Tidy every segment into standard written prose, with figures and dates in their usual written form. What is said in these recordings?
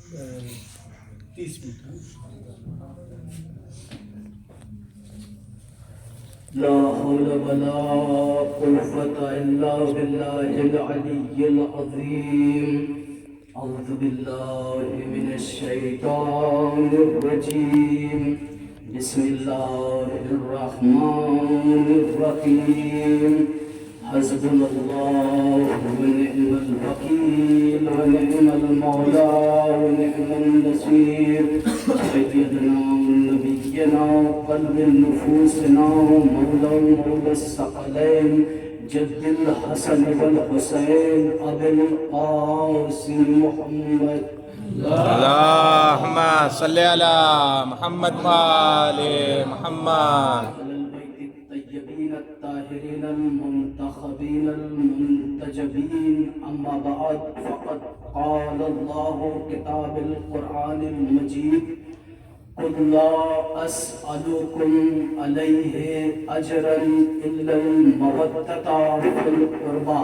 30 minute. لا حول ولا قوة إلا بالله العلي العظيم. أعوذ بالله من الشيطان الرجيم. بسم الله الرحمن الرحيم. حسبنا الله ونعم الوكيل ونعم المولى ونعم النصير. سيدنا ونبينا قلب نفوسنا مولى الثقلين جد الحسن والحسين أبي القاسم محمد. اللهم صل على محمد وآل محمد. الطيبين الطاهرين المنتخبين المنتجبين. أما بعد فقد قال الله كتاب القرآن المجيد قل لا أسألكم عليه أجرا إلا المودة في القربى.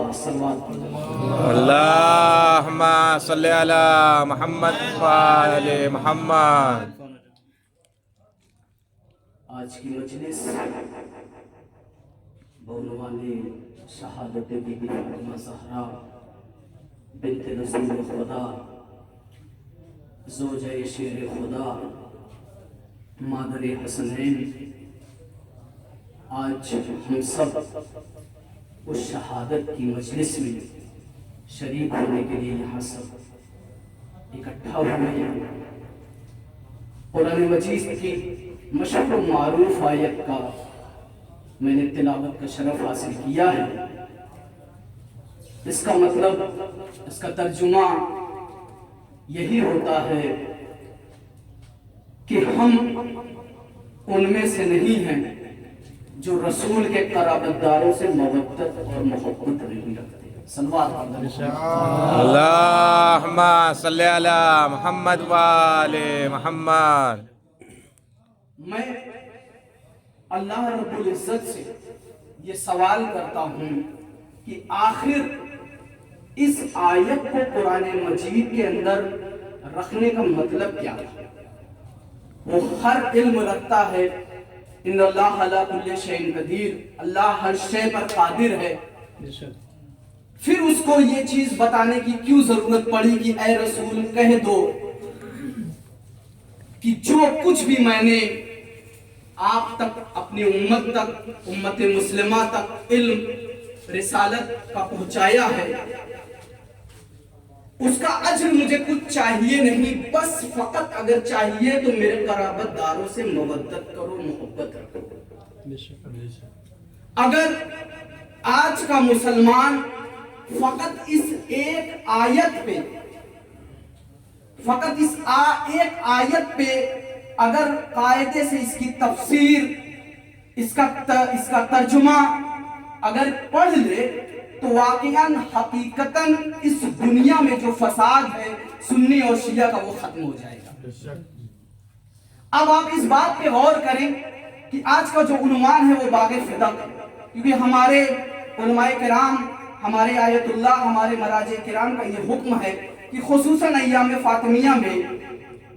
اللهم صل على محمد وآل محمد. آج کی مجلس بعنوان شہادت بی بی فاطمہ زہرا بنت رسول خدا زوجہ شیر خدا مادر حسنین، آج ہم سب اس شہادت کی مجلس میں شریک ہونے کے لیے یہاں سب اکٹھا ہوئے ہیں. قرآن مجید کی مشہور و معروف آیت کا میں نے تلاوت کا شرف حاصل کیا ہے. اس کا مطلب، اس کا ترجمہ یہی ہوتا ہے کہ ہم ان میں سے نہیں ہیں جو رسول کے قرابت داروں سے مودت اور محبت نہیں رکھتے. صلوات اللهم صل على محمد وآل محمد. میں اللہ رب العزت سے یہ سوال کرتا ہوں کہ آخر اس آیت کو قرآن مجید کے اندر رکھنے کا مطلب کیا ہے؟ وہ ہر علم رکھتا ہے. ان اللہ علی کل شیء قدیر، اللہ ہر شے پر قادر ہے. پھر اس کو یہ چیز بتانے کی کیوں ضرورت پڑی کہ اے رسول کہہ دو کہ جو کچھ بھی میں نے آپ تک، اپنی امت تک، امت مسلمہ تک علم رسالت کا پہنچایا ہے، اس کا اجر مجھے کچھ چاہیے نہیں. بس فقط اگر چاہیے تو میرے قرابت داروں سے مودت کرو، محبت رکھو. اگر آج کا مسلمان فقط اس ایک آیت پہ، فقط اس ایک آیت پہ اگر قاعدے سے اس کی تفسیر، اس کا ترجمہ اگر پڑھ لے تو واقعاً حقیقتاً اس دنیا میں جو فساد ہے سنی اور شیعہ کا وہ ختم ہو جائے گا. اب آپ اس بات پہ غور کریں کہ آج کا جو عنوان ہے وہ باغ فدق ہے، کیونکہ ہمارے علماء کرام، ہمارے آیت اللہ، ہمارے مراجع کرام کا یہ حکم ہے کہ خصوصاً ایام فاطمیہ میں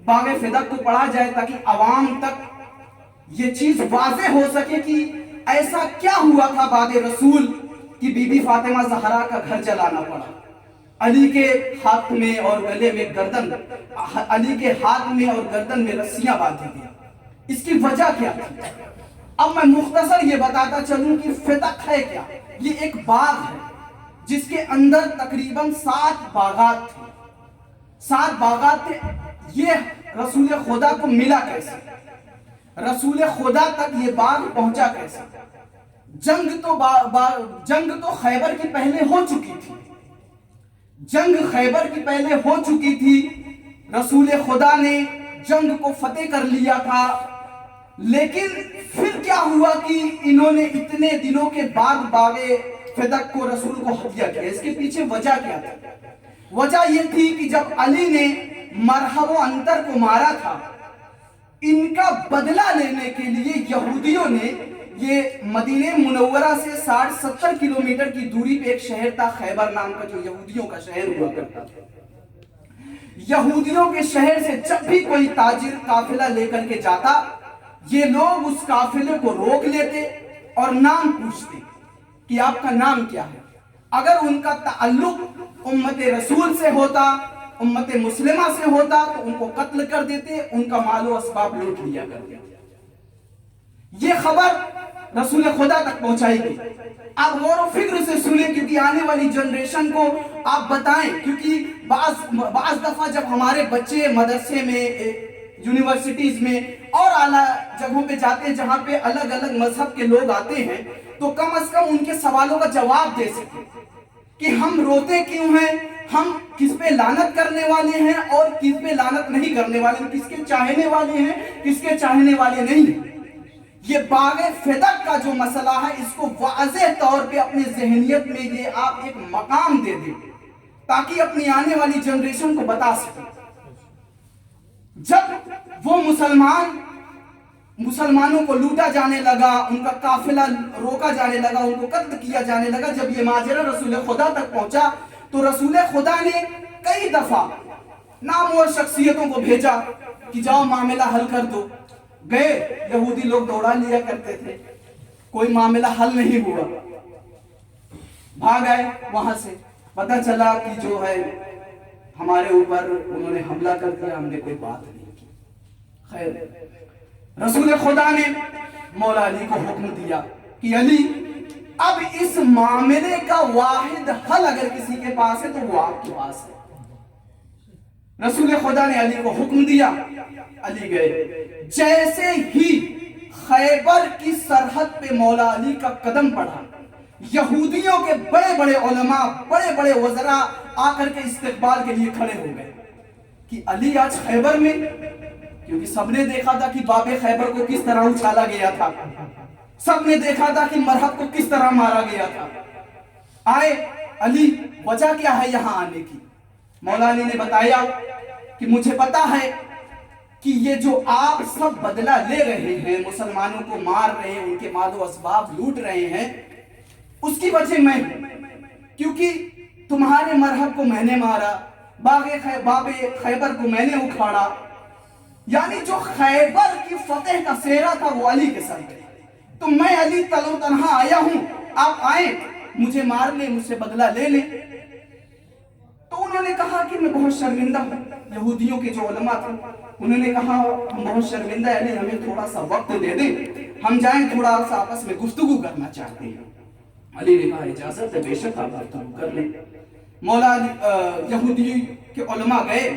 باغ فدق کو پڑھا جائے تاکہ عوام تک یہ چیز واضح ہو سکے کہ ایسا کیا ہوا تھا بعد رسول کہ بی بی فاطمہ زہرا کا گھر جلانا پڑا. علی کے ہاتھ میں اور گلے میں گردن، علی کے ہاتھ میں اور گردن میں رسیاں باندھی گئی. اس کی وجہ کیا تھی؟ اب میں مختصر یہ بتاتا چلوں کہ فدق ہے کیا. یہ ایک باغ ہے جس کے اندر تقریباً 7 باغات تھے. 7 باغات تھے. یہ رسول خدا کو ملا کیسے؟ رسول خدا تک یہ باغ پہنچا کیسے؟ جنگ تو خیبر کی پہلے ہو چکی تھی. جنگ خیبر کی پہلے ہو چکی تھی. رسول خدا نے جنگ کو فتح کر لیا تھا. لیکن پھر کیا ہوا کہ انہوں نے اتنے دنوں کے بعد باغ فدق کو رسول کو ہدیہ کیا. اس کے پیچھے وجہ کیا تھی؟ وجہ یہ تھی کہ جب علی نے مرحب و انتر کو مارا تھا، ان کا بدلہ لینے کے لیے یہودیوں نے، یہ مدینہ منورہ سے 60-70 کلومیٹر کی دوری پہ ایک شہر تھا خیبر نام کا جو یہودیوں کا شہر ہوا کرتا تھا. یہودیوں کے شہر سے جب بھی کوئی تاجر قافلہ لے کر کے جاتا، یہ لوگ اس قافلے کو روک لیتے اور نام پوچھتے کہ آپ کا نام کیا ہے۔ اگر ان کا تعلق امت رسول سے ہوتا، امت مسلمہ سے ہوتا، تو ان کو قتل کر دیتے، ان کا مال و اسباب لوٹ لیا کرتے۔ یہ خبر رسول خدا تک پہنچائی گئی۔ آپ غور و فکر سے سنیں، کیونکہ آنے والی جنریشن کو آپ بتائیں، کیونکہ بعض دفعہ جب ہمارے بچے مدرسے میں، یونیورسٹیز میں اور اعلیٰ جگہوں پہ جاتے ہیں جہاں پہ الگ الگ مذہب کے لوگ آتے ہیں، تو کم از کم ان کے سوالوں کا جواب دے سکیں کہ ہم روتے کیوں ہیں، ہم کس پہ لعنت کرنے والے ہیں اور کس پہ لعنت نہیں کرنے والے ہیں، کس کے چاہنے والے ہیں، کس کے چاہنے والے نہیں ہیں۔ یہ باغ فدق کا جو مسئلہ ہے، اس کو واضح طور پہ اپنی ذہنیت میں یہ آپ ایک مقام دے دیں تاکہ اپنی آنے والی جنریشن کو بتا سکیں۔ جب وہ مسلمانوں کو لوٹا جانے لگا، ان کا قافلہ روکا جانے لگا، ان کو قتل کیا جانے لگا، جب یہ ماجرا رسول خدا تک پہنچا تو رسول خدا نے کئی دفعہ نامور شخصیتوں کو بھیجا کہ جاؤ معاملہ حل کر دو۔ گئے، یہودی لوگ دوڑا لیا کرتے تھے، کوئی معاملہ حل نہیں ہوا، بھاگ آئے وہاں سے۔ پتہ چلا کہ جو ہے ہمارے اوپر انہوں نے حملہ کر دیا، ہم نے کوئی بات نہیں کی۔ خیر، رسول خدا نے مولا علی کو حکم دیا کہ علی، اب اس معاملے کا واحد حل اگر کسی کے پاس ہے تو وہ آپ کے پاس ہے۔ رسول خدا نے علی کو حکم دیا، علی گئے۔ جیسے ہی خیبر کی سرحد پہ مولا علی کا قدم پڑا، یہودیوں کے بڑے بڑے علماء، بڑے بڑے وزراء آ کر کے استقبال کے لیے کھڑے ہو گئے کہ علی آج خیبر میں، کیونکہ سب نے دیکھا تھا کہ باب خیبر کو کس طرح اچھالا گیا تھا، سب نے دیکھا تھا کہ مرحب کو کس طرح مارا گیا تھا۔ آئے، علی وجہ کیا ہے یہاں آنے کی؟ مولا علی نے بتایا کہ مجھے پتا ہے کہ یہ جو آپ سب بدلہ لے رہے ہیں، مسلمانوں کو مار رہے ہیں، ان کے مال و اسباب لوٹ رہے ہیں، اس کی وجہ میں ہوں، کیونکہ تمہارے مرحب کو میں نے مارا، باب خیبر کو میں نے اکھاڑا، یعنی جو خیبر کی فتح کا سہرا تھا وہ علی کے سر پہ، تو میں علی تلو تنہا آیا ہوں، آپ آئیں مجھے مار لیں، مجھ سے بدلہ لے لیں۔ تو انہوں نے کہا کہ میں بہت شرمندہ ہوں، یہودیوں کے جو علماء تھے انہوں نے کہا ہم بہت شرمندہ ہیں علی، ہمیں تھوڑا سا وقت دے دیں، ہم جائیں تھوڑا سا آپس میں گفتگو کرنا چاہتے ہیں۔ علی نے کہا اجازت ہے، بے شک آپ گفتگو کر لیں۔ مولا یہودی کے علماء گئے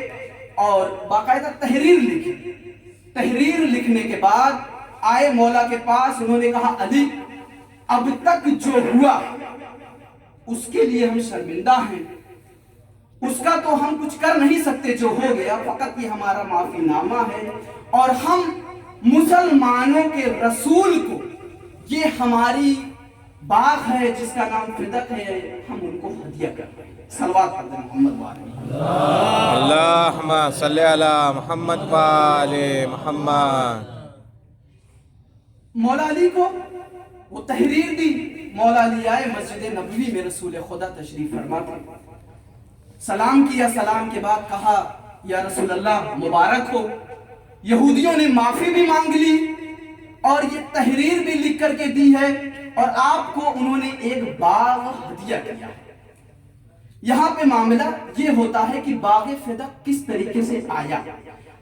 اور باقاعدہ تحریر لکھی۔ تحریر لکھنے کے بعد آئے مولا کے پاس، انہوں نے کہا علی، اب تک جو ہوا اس کے لیے ہم شرمندہ ہیں، اس کا تو ہم کچھ کر نہیں سکتے، جو ہو گیا فقط یہ ہمارا معافی نامہ ہے، اور ہم مسلمانوں کے رسول کو، یہ ہماری باغ ہے جس کا نام فدق ہے، ہم ان کو ہدیہ کر رہے ہیں۔ صلوات پڑھتے ہیں محمد وآلہ اللہم صلی علی محمد وآلِ محمد۔ مولا علی کو وہ تحریر دی، مولا علی آئے مسجد نبوی میں، رسول خدا تشریف فرما تھے، سلام کیا، سلام کے بعد کہا یا رسول اللہ مبارک ہو۔ یہودیوں نے معافی بھی مانگ لی اور یہ تحریر بھی لکھ کر کے دی ہے، اور آپ کو انہوں نے ایک باغ ہدیہ کیا ہے۔ یہاں پہ معاملہ یہ ہوتا ہے کہ باغ فدق کس طریقے سے آیا۔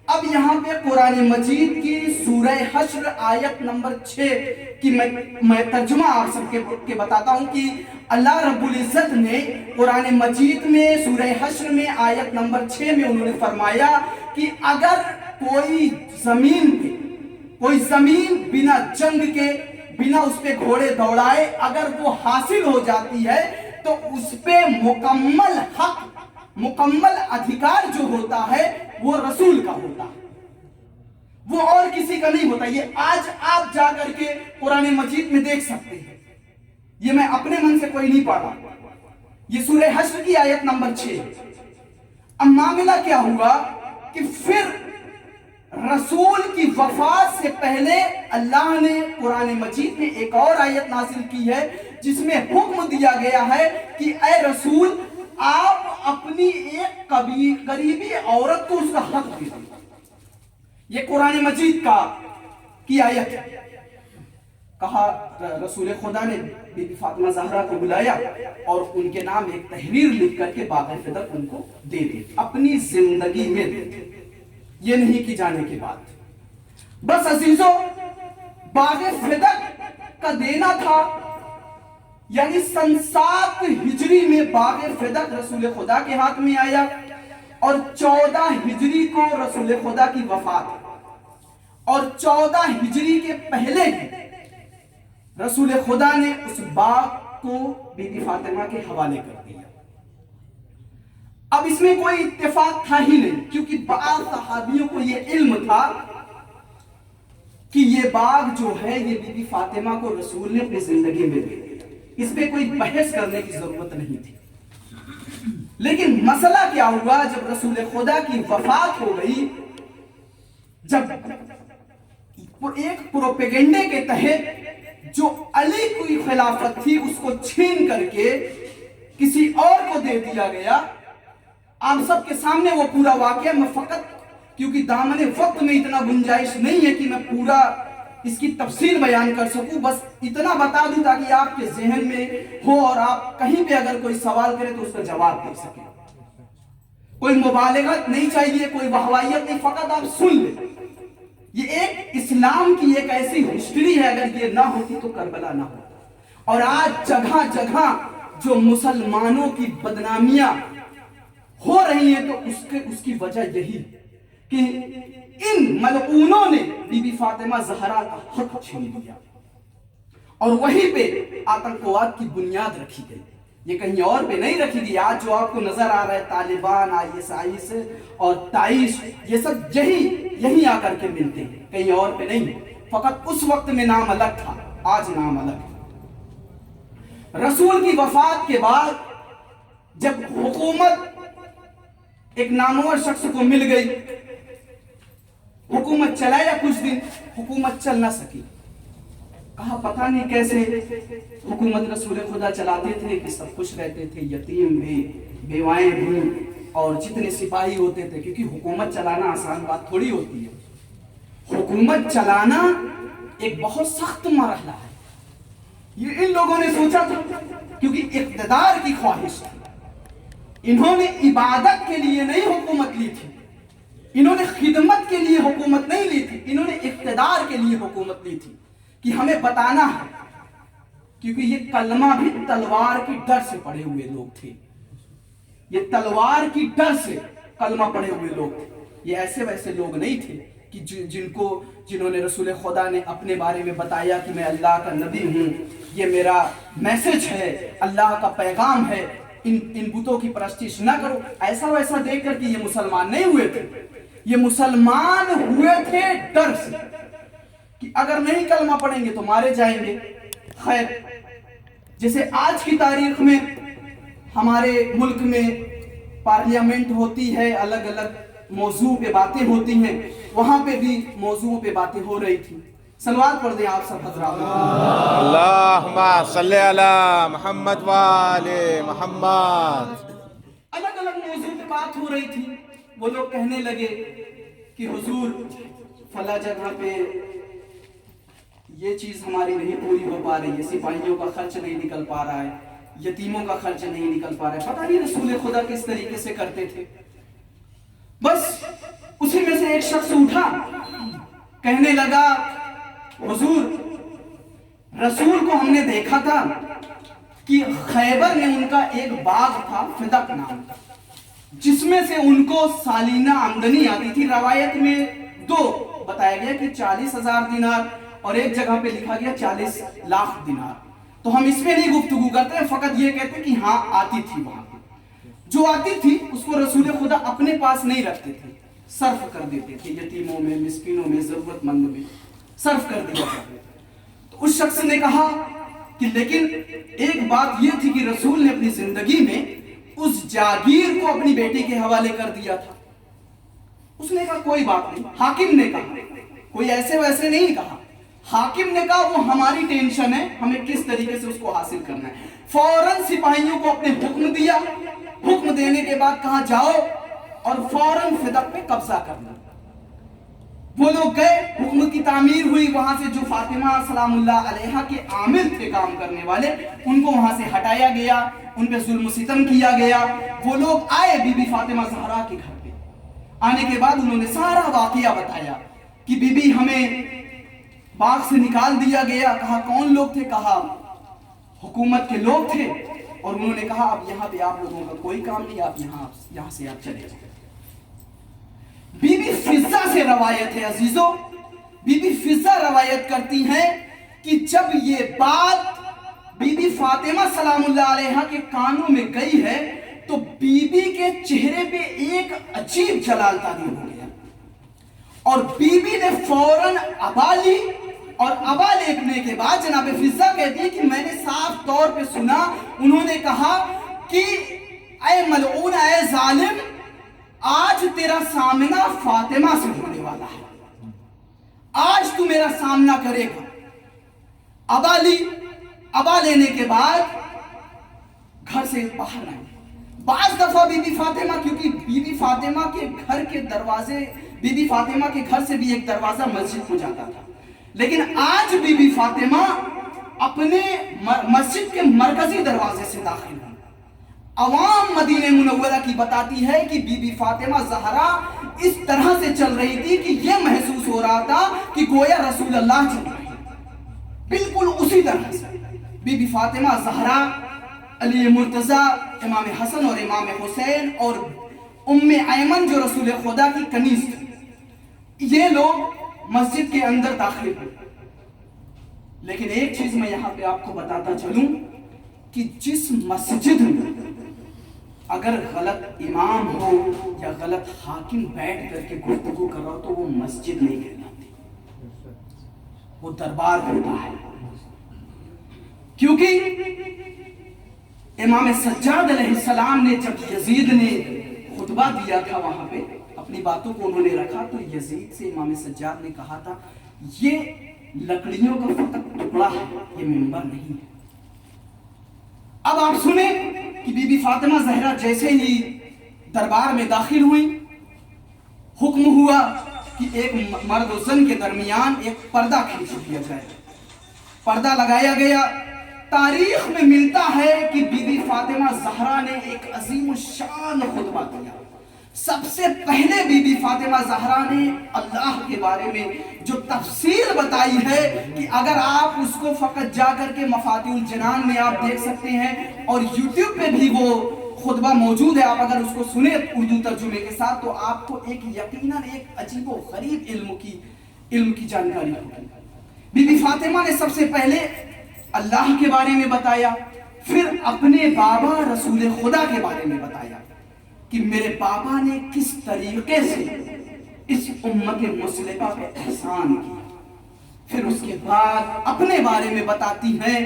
اب یہاں پہ قرآن مجید کی سورہ حشر آیت نمبر 6 کی میں ترجمہ آپ سب کے بتاتا ہوں کہ اللہ رب العزت نے قرآن مجید میں سورہ حشر میں آیت نمبر 6 میں انہوں نے فرمایا کہ اگر کوئی زمین بنا جنگ کے، بنا اس پہ گھوڑے دوڑائے اگر وہ حاصل ہو جاتی ہے تو اس پہ مکمل حق، مکمل ادھیکار جو ہوتا ہے وہ رسول کا ہوتا ہے، وہ اور کسی کا نہیں ہوتا۔ یہ آج آپ جا کر کے قرآن مجید میں دیکھ سکتے ہیں، یہ میں اپنے من سے کوئی نہیں پڑھا، یہ سورہ حشر کی آیت نمبر 6۔ اب معاملہ کیا ہوا کہ پھر رسول کی وفات سے پہلے اللہ نے قرآن مجید میں ایک اور آیت نازل کی ہے جس میں حکم دیا گیا ہے کہ اے رسول، آپ اپنی ایک قریبی عورت کو اس کا حق دے دیں. یہ قرآن مجید کی آیت ہے. کہا رسول خدا نے بی بی فاطمہ زہرا کو بلایا اور ان کے نام ایک تحریر لکھ کر کے باغ فدق ان کو دے دی, اپنی زندگی میں دے دی, یہ نہیں کی جانے کے بعد. بس عزیزو, باغ فدق کا دینا تھا, یعنی سن 7 ہجری میں باغ فدق رسول خدا کے ہاتھ میں آیا اور 14 ہجری کو رسول خدا کی وفات, اور 14 ہجری کے پہلے ہی رسول خدا نے اس باغ کو بی بی فاطمہ کے حوالے کر دیا. اب اس میں کوئی اتفاق تھا ہی نہیں, کیونکہ بعض صحابیوں کو یہ علم تھا کہ یہ باغ جو ہے یہ بی بی فاطمہ کو رسول نے اپنی زندگی میں دے دیا. اس پہ کوئی بحث کرنے کی ضرورت نہیں تھی. لیکن مسئلہ کیا ہوا, جب رسول خدا کی وفات ہو گئی, جب ایک پروپیگنڈے کے تحت جو علی کی خلافت تھی اس کو چھین کر کے کسی اور کو دے دیا گیا. آپ سب کے سامنے وہ پورا واقعہ, میں فقط کیونکہ دامن وقت میں اتنا گنجائش نہیں ہے کہ میں پورا اس کی تفصیل بیان کر سکوں, بس اتنا بتا دوں تاکہ آپ کے ذہن میں ہو اور آپ کہیں پہ اگر کوئی سوال کرے تو اس کا جواب دے سکیں. کوئی مبالغت نہیں چاہیے, کوئی بہوائیت نہیں, فقط آپ سن لیں. یہ ایک اسلام کی ایک ایسی ہسٹری ہے, اگر یہ نہ ہوتی تو کربلا نہ ہوتا. اور آج جگہ جگہ جو مسلمانوں کی بدنامیاں ہو رہی ہیں تو اس کی وجہ یہی کہ ان ملعونوں نے بی بی فاطمہ زہرا کا حق چھین لیا, اور وہیں پہ آتنکواد کی بنیاد رکھی گئی. یہ کہیں اور پہ نہیں رکھی گئی. آج جو آپ کو نظر آ رہا ہے طالبان, ISIS اور داعش, یہ سب یہی آ کر کے ملتے ہیں, کہیں اور پہ نہیں. فقط اس وقت میں نام الگ تھا, آج نام الگ ہے. رسول کی وفات کے بعد جب حکومت ایک نامور شخص کو مل گئی, حکومت چلایا کچھ دن, حکومت چل نہ سکی. کہا پتہ نہیں کیسے حکومت رسول خدا چلاتے تھے کہ سب خوش رہتے تھے, یتیم بھی, بیوائیں بھی, اور جتنے سپاہی ہوتے تھے, کیونکہ حکومت چلانا آسان بات تھوڑی ہوتی ہے. حکومت چلانا ایک بہت سخت مرحلہ ہے. یہ ان لوگوں نے سوچا تھا کیونکہ اقتدار کی خواہش تھی. انہوں نے عبادت کے لیے نہیں حکومت لی تھی, انہوں نے خدمت کے لیے حکومت نہیں لی تھی, انہوں نے اقتدار کے لیے حکومت لی تھی کہ ہمیں بتانا ہے. کیونکہ یہ کلمہ بھی تلوار کی ڈر سے پڑے ہوئے لوگ تھے, یہ تلوار کی ڈر سے کلمہ پڑے ہوئے لوگ تھے. یہ ایسے ویسے لوگ نہیں تھے کہ جنہوں نے رسول خدا نے اپنے بارے میں بتایا کہ میں اللہ کا نبی ہوں, یہ میرا میسج ہے, اللہ کا پیغام ہے, ان بتوں کی پرستش نہ کرو. ایسا ویسا دیکھ کر کہ یہ مسلمان نہیں ہوئے تھے, یہ مسلمان ہوئے تھے ڈر سے کہ اگر نہیں کلمہ پڑھیں گے تو مارے جائیں گے. خیر, جیسے آج کی تاریخ میں ہمارے ملک میں پارلیمنٹ ہوتی ہے, الگ الگ موضوع پہ باتیں ہوتی ہیں, وہاں پہ بھی موضوع پہ باتیں ہو رہی تھی. صلوات پڑھ دیں آپ سب حضرات. اللہم صلی علی محمد و آل محمد. الگ الگ موضوع پہ بات ہو رہی تھی. وہ لوگ کہنے لگے کہ حضور فلاں جگہ پہ یہ چیز ہماری نہیں پوری ہو پا رہی ہے, سپاہیوں کا خرچ نہیں نکل پا رہا ہے, یتیموں کا خرچ نہیں نکل پا رہا ہے. پتہ نہیں رسول خدا کس طریقے سے کرتے تھے. بس اسی میں سے ایک شخص اٹھا, کہنے لگا حضور رسول کو ہم نے دیکھا تھا کہ خیبر میں ان کا ایک باغ تھا فدق نام کا, جس میں سے ان کو سالانہ آمدنی آتی تھی. روایت میں 2 بتایا گیا کہ 40,000 دینار, اور ایک جگہ پہ لکھا گیا 40 لاکھ دینار. تو ہم اس میں نہیں گفتگو کرتے, فقط یہ کہتے کہ ہاں آتی تھی. وہاں جو آتی تھی اس کو رسول خدا اپنے پاس نہیں رکھتے تھے, صرف کر دیتے تھے, یتیموں میں, مسکینوں میں, ضرورت مند میں صرف کر دیا کرتے تھے. تو اس شخص نے کہا کہ لیکن ایک بات یہ تھی کہ رسول نے اپنی زندگی میں اس جاگیر کو اپنی بیٹی کے حوالے کر دیا تھا. اس نے کہا کوئی بات نہیں. حاکم نے کہا, کوئی ایسے ویسے نہیں کہا, حاکم نے کہا وہ ہماری ٹینشن ہے, ہمیں کس طریقے سے اس کو حاصل کرنا ہے. فوراً سپاہیوں کو اپنے حکم دیا حکم دینے کے بعد کہا جاؤ اور فوراً فدق پہ قبضہ کرنا۔ وہ لوگ گئے، حکم کی تعمیر ہوئی، وہاں سے جو فاطمہ سلام اللہ علیہا کے عامل تھے کام کرنے والے ان کو وہاں سے ہٹایا گیا، ان پہ ظلم و ستم کیا گیا۔ وہ لوگ آئے بی بی فاطمہ زہرا کے گھر پہ، آنے کے بعد انہوں نے سارا واقعہ بتایا کہ بی بی ہمیں باغ سے نکال دیا گیا۔ کہا کون لوگ تھے؟ کہا حکومت کے لوگ تھے، اور انہوں نے کہا اب یہاں پہ آپ لوگوں کا کوئی کام نہیں، آپ یہاں سے آپ چلے جائیں۔ بی بی فضہ سے روایت ہے عزیزو، بی بی فضہ روایت کرتی ہیں کہ جب یہ بات بی بی فاطمہ سلام اللہ علیہا کے کانوں میں گئی ہے تو بی بی کے چہرے پہ ایک عجیب جلال تاری ہو گیا، اور بی بی نے فوراً ابا لی، اور ابا لینے کے بعد جناب فضہ کہتی ہے کہ میں نے صاف طور پہ سنا، انہوں نے کہا کہ اے ملعون، اے ظالم، آج تیرا سامنا فاطمہ سے ہونے والا ہے، آج تو میرا سامنا کرے گا۔ ابا لی، ابا لینے کے بعد گھر سے باہر آئی۔ بعض دفعہ بی بی فاطمہ، کیونکہ بی بی فاطمہ کے گھر کے دروازے، بی بی فاطمہ کے گھر سے بھی ایک دروازہ مسجد کو جاتا تھا، لیکن آج بی بی فاطمہ اپنے مسجد کے مرکزی دروازے سے داخل ہوئی۔ عوام مدینہ منورہ کی بتاتی ہے کہ بی بی فاطمہ زہرا اس طرح سے چل رہی تھی کہ یہ محسوس ہو رہا تھا کہ گویا رسول اللہ چل رہے ہیں، بالکل اسی طرح سے بی بی فاطمہ زہرا، علی مرتضی، امام حسن اور امام حسین اور ام ایمن جو رسول خدا کی کنیز تھی، یہ لوگ مسجد کے اندر داخل ہوئے۔ لیکن ایک چیز میں یہاں پہ آپ کو بتاتا چلوں کہ جس مسجد میں اگر غلط امام ہو یا غلط حاکم بیٹھ کر کے گفتگو کر رہا ہو تو وہ مسجد نہیں کہلاتی، وہ دربار ہوتا ہے۔ کیونکہ امام سجاد علیہ السلام نے جب یزید نے خطبہ دیا تھا وہاں پہ اپنی باتوں کو انہوں نے رکھا تو یزید سے امام سجاد نے کہا تھا یہ لکڑیوں کا فقط ٹکڑا ہے، یہ منبر نہیں ہے۔ اب آپ سنیں کہ بی بی فاطمہ زہرا جیسے ہی دربار میں داخل ہوئی، حکم ہوا کہ ایک مرد و زن کے درمیان ایک پردہ کھینچ دیا جائے، پردہ لگایا گیا۔ تاریخ میں ملتا ہے کہ بی بی فاطمہ زہرا نے ایک عظیم الشان خطبہ دیا۔ سب سے پہلے بی بی فاطمہ زہرا نے اللہ کے بارے میں جو تفصیل بتائی ہے کہ اگر آپ اس کو فقط جا کر کے مفاتیح الجنان میں آپ دیکھ سکتے ہیں، اور یوٹیوب پہ بھی وہ خطبہ موجود ہے، آپ اگر اس کو سنیں اردو ترجمے کے ساتھ تو آپ کو ایک یقیناً ایک عجیب و غریب علم کی جانکاری ہوگی۔ بی بی فاطمہ نے سب سے پہلے اللہ کے بارے میں بتایا، پھر اپنے بابا رسول خدا کے بارے میں بتایا کہ میرے بابا نے کس طریقے سے اس امت مسلمہ پہ احسان کیا۔ پھر اس کے بعد اپنے بارے میں بتاتی ہیں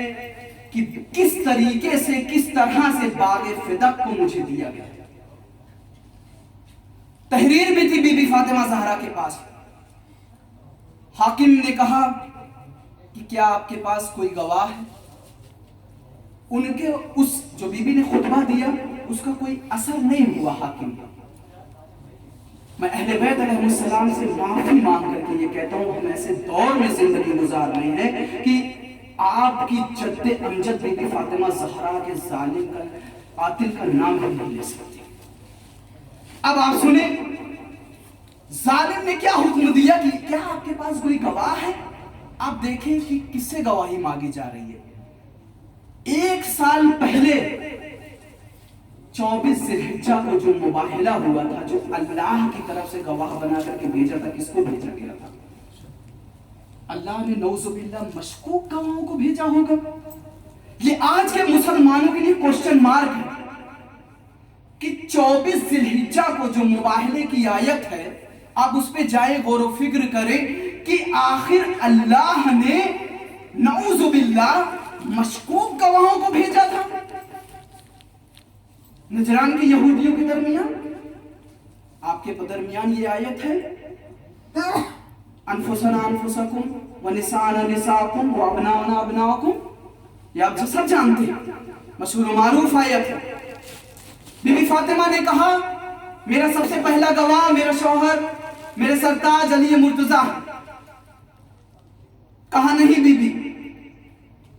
کہ کس طریقے سے، کس طرح سے باغ فدق کو مجھے دیا گیا۔ تحریر بھی تھی بی بی فاطمہ زہرا کے پاس۔ حاکم نے کہا کہ کیا آپ کے پاس کوئی گواہ ہے؟ ان کے اس جو بی بی نے خطبہ دیا اس کا کوئی اثر نہیں ہوا حاکم کا۔ میں اہل بیت علیہ السلام سے معافی مانگ کر کے یہ کہتا ہوں ہم ایسے دور میں زندگی گزار رہے ہیں کہ آپ کی جد امجد بی بی فاطمہ زہرا کے ظالم کا، قاتل کا نام ہم نہیں لے سکتے۔ اب آپ سنیں ظالم نے کیا حکم دیا کہ کیا آپ کے پاس کوئی گواہ ہے؟ آپ دیکھیں کہ کس سے گواہی مانگی جا رہی ہے۔ 1 سال پہلے 24 ذی الحجہ کو جو مباہلہ ہوا تھا، جو اللہ کی طرف سے گواہ بنا کر کے بھیجا تھا، کس کو بھیجا گیا تھا؟ اللہ نے نعوذ باللہ مشکوک گواہوں کو بھیجا ہوگا۔ یہ آج کے مسلمانوں کے لیے کوشچن مارک ہے کہ 24 ذی الحجہ کو جو مباہلے کی آیت ہے، آپ اس پہ جائے غور و فکر کریں کہ آخر اللہ نے نعوذ باللہ مشکوک گواہوں کو بھیجا تھا نجران کے یہودیوں کے درمیان۔ آپ کے درمیان یہ آیت ہے انفسنا انفسکم ونساءنا نساءکم وابناؤنا ابناؤکم، یہ آپ سب جانتے ہیں، مشہور و معروف آیت ہے۔ بی بی فاطمہ نے کہا میرا سب سے پہلا گواہ میرا شوہر میرے سرتاج علی مرتضیٰ. کہا نہیں بی بی،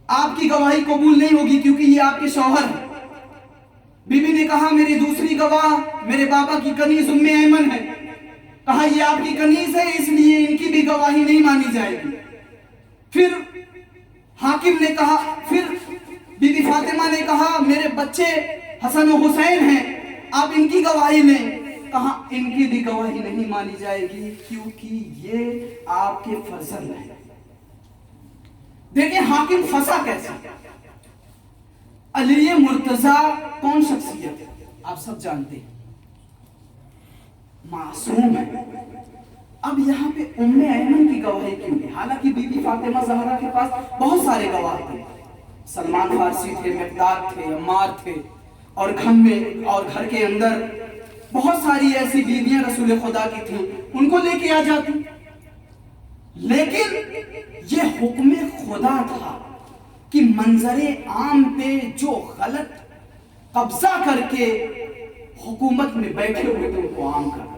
آپ کی گواہی قبول نہیں ہوگی کیونکہ یہ آپ کے شوہر ہیں. بی بی نے کہا میری دوسری گواہ میرے بابا کی کنیز ام ایمن ہے. کہا یہ آپ کی کنیز ہے اس لیے ان کی بھی گواہی نہیں مانی جائے گی. پھر حاکم نے کہا، پھر بی بی فاطمہ نے کہا میرے بچے حسن و حسین ہیں، آپ ان کی گواہی لیں. کہا ان کی بھی گواہی نہیں مانی جائے گی کیونکہ یہ آپ کے فرزند ہیں. دیکھیں حاکم پھنسا کیسے. علی مرتضیٰ کون شخصیت ہے آپ سب جانتے ہیں، معصوم ہے. اب یہاں پہ ام ایمن کی گواہی کیوں ہے؟ حالانکہ بی بی فاطمہ زہرا کے پاس بہت سارے گواہ تھے. سلمان فارسی تھے، مقداد تھے، عمار تھے، اور گھر کے اندر بہت ساری ایسی بیویاں رسول خدا کی تھیں، ان کو لے کے آ جاتی. لیکن یہ حکم خدا تھا کہ منظر عام پہ جو غلط قبضہ کر کے حکومت میں بیٹھے ہوئے تھے ان کو عام کرنا.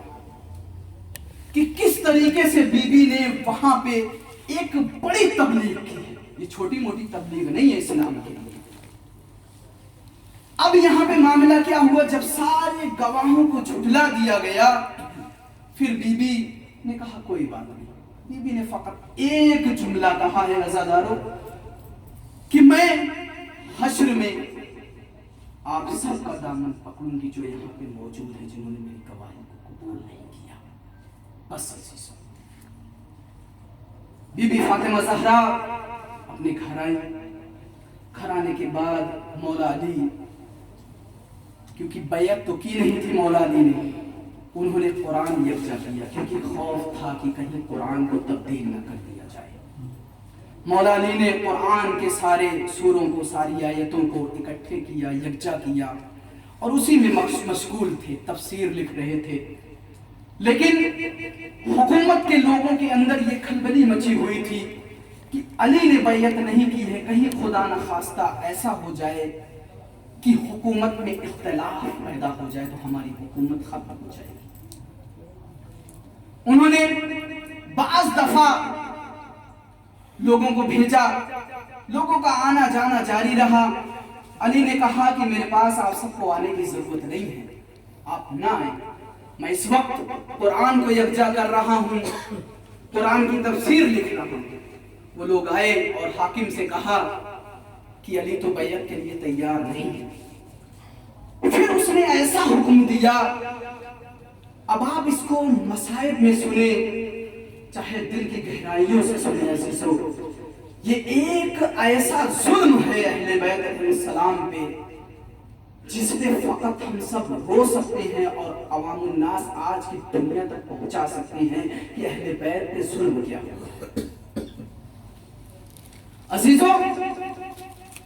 کہ کس طریقے سے بی بی نے وہاں پہ ایک بڑی تبلیغ کی. یہ چھوٹی موٹی تبلیغ نہیں ہے اسلام کے لیے. اب یہاں پہ معاملہ کیا ہوا، جب سارے گواہوں کو جھٹلا دیا گیا پھر بی بی نے کہا کوئی بات نہیں. بی بی نے فقط ایک جملہ کہا ہے عزادارو کہ میں حشر میں آپ سب کا دامن پکڑوں گی جو یہاں پہ موجود ہے جنہوں نے میری گواہی کو قبول نہیں کیا. بس عزیزو، بی بی فاطمہ زہرا اپنے گھر آئی. گھر آنے کے بعد مولا علی، کیونکہ بیعت تو کی نہیں تھی مولا علی نے، انہوں نے قرآن یکجا کیا کیونکہ خوف تھا کہ کہیں قرآن کو تبدیل نہ کر دیا جائے. مولا علی نے قرآن کے سارے سوروں کو، ساری آیتوں کو اکٹھے کیا، یکجا کیا، اور اسی میں مشغول تھے، تفسیر لکھ رہے تھے. لیکن حکومت کے لوگوں کے اندر یہ کھلبلی مچی ہوئی تھی کہ علی نے بیعت نہیں کی ہے، کہیں خدا نخواستہ ایسا ہو جائے کہ حکومت میں اختلاف پیدا ہو جائے تو ہماری حکومت ختم ہو جائے گی. انہوں نے بعض دفعہ لوگوں کو بھیجا، لوگوں کا آنا جانا جاری رہا. علی نے کہا کہ میرے پاس آپ سب کو آنے کی ضرورت نہیں ہے، آپ نہ آئیں، میں اس وقت قرآن کو یکجا کر رہا ہوں، قرآن کی تفسیر لکھ رہا ہوں. وہ لوگ آئے اور حاکم سے کہا کہ علی تو بیعت کے لیے تیار نہیں ہے. پھر اس نے ایسا حکم دیا، اب آپ اس کو مصائب میں سنیں چاہے دل کی گہرائیوں سے سنیں عزیزو، یہ ایک ایسا ظلم ہے اہل بیت علیہ السلام پہ جس پہ فقط ہم سب رو سکتے ہیں اور عوام الناس آج کی دنیا تک پہنچا سکتے ہیں کہ اہل بیت پہ ظلم کیا ہوا. عزیزو،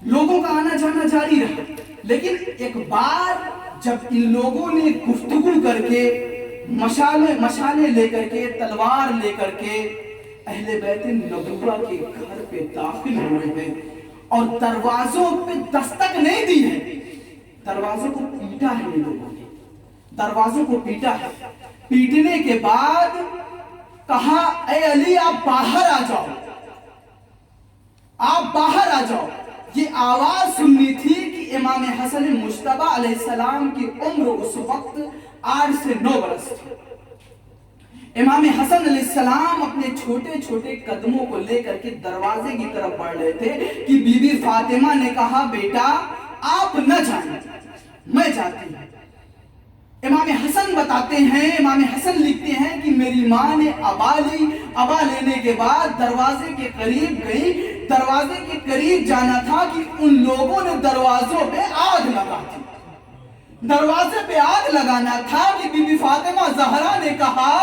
لوگوں کا آنا جانا جاری رہا، لیکن ایک بار جب ان لوگوں نے گفتگو کر کے مشالے لے کر کے، تلوار لے کر کے اہل بیت نبوہ کے گھر پہ داخل ہوئے ہیں اور دروازوں پہ دستک نہیں دی ہے، دروازوں کو پیٹا ہے. ان لوگوں نے دروازوں کو پیٹا ہے. پیٹنے کے بعد کہا اے علی آپ باہر آ جاؤ، آپ باہر آ جاؤ. یہ آواز سننی تھی کہ امام حسن مجتبی علیہ السلام کی عمر اس وقت 8 سے 9 برس تھی. امام حسن علیہ السلام اپنے چھوٹے چھوٹے قدموں کو لے کر کے دروازے کی طرف بڑھ رہے تھے کہ بی بی فاطمہ نے کہا بیٹا آپ نہ جائیں، میں جاتی ہوں. امام حسن بتاتے ہیں، امام حسن لکھتے ہیں کہ میری ماں نے ابا لی، ابا لینے کے بعد دروازے کے قریب گئی. دروازے کے قریب جانا تھا کہ ان لوگوں نے دروازوں پہ آگ لگا دی. دروازے پہ آگ لگانا تھا کہ بی بی فاطمہ زہرا نے کہا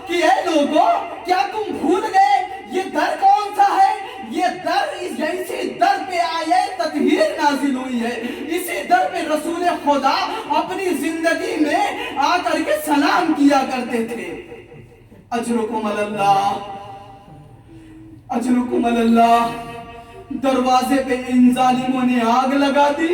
کہ اے لوگوں، کیا تم بھول گئے یہ در کون سا ہے؟ یہ در اسی در پہ آیت تطہیر نازل ہوئی ہے، اسی در پہ رسول خدا اپنی زندگی میں آ کر کے سلام کیا کرتے تھے. اجرکم اللہ، اجرکم اللہ. دروازے پہ ان ظالموں نے آگ لگا دی.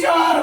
4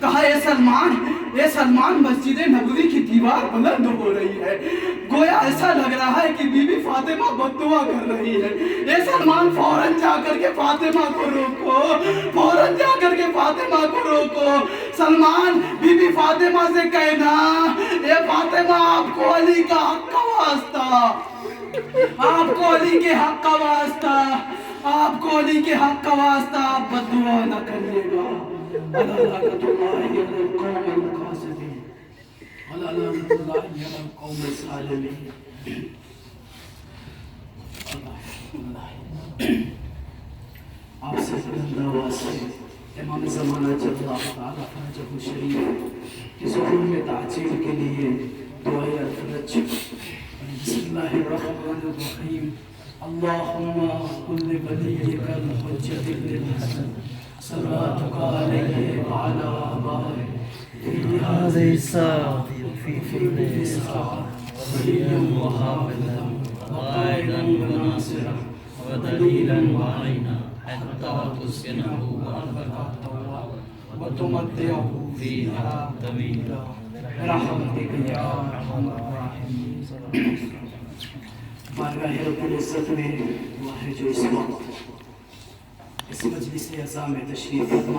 کہا اے سلمان مسجد نبوی کی دیوار بلند ہو رہی ہے، گویا ایسا لگ رہا ہے کہ بی بی فاطمہ بددعا کر رہی ہے، اے سلمان فوراً جا کر کے فاطمہ کو روکو، فوراً جا کر کے فاطمہ کو روکو۔ سلمان بی بی فاطمہ سے کہنا اے فاطمہ آپ کو علی کا حق کا واسطہ، آپ کو علی کے حق کا واسطہ، آپ کو علی کے حق کا واسطہ آپ بددعا نہ کریے گا۔ علی لعنت اللہ علی القوم الکاذبین، علی لعنت اللہ علی القوم الظالمین۔ آپ سے بلند آواز سے امام زمانہ جل اللہ تعالیٰ فرجہ شریف کی ظہور میں تعجیل کے لیے دعائے الفرج۔ بسم اللہ الرحمن الرحیم۔ اللہم کل ولیک الحجۃ ابن الحسن صلواتک علیہ وعلی آبائہ فی هذه الساعة وفي كل ساعة وليا وحافظا وقائدا وناصرا ودليلا وعينا حتى تسكنه أرضك طوعا وتمتعه فيها طويلا برحمتك يا أرحم الراحمين۔ بارگاہ رب العزت میں وہ ہے جو اس وقت اس مجلس اعزاء میں تشریف فرما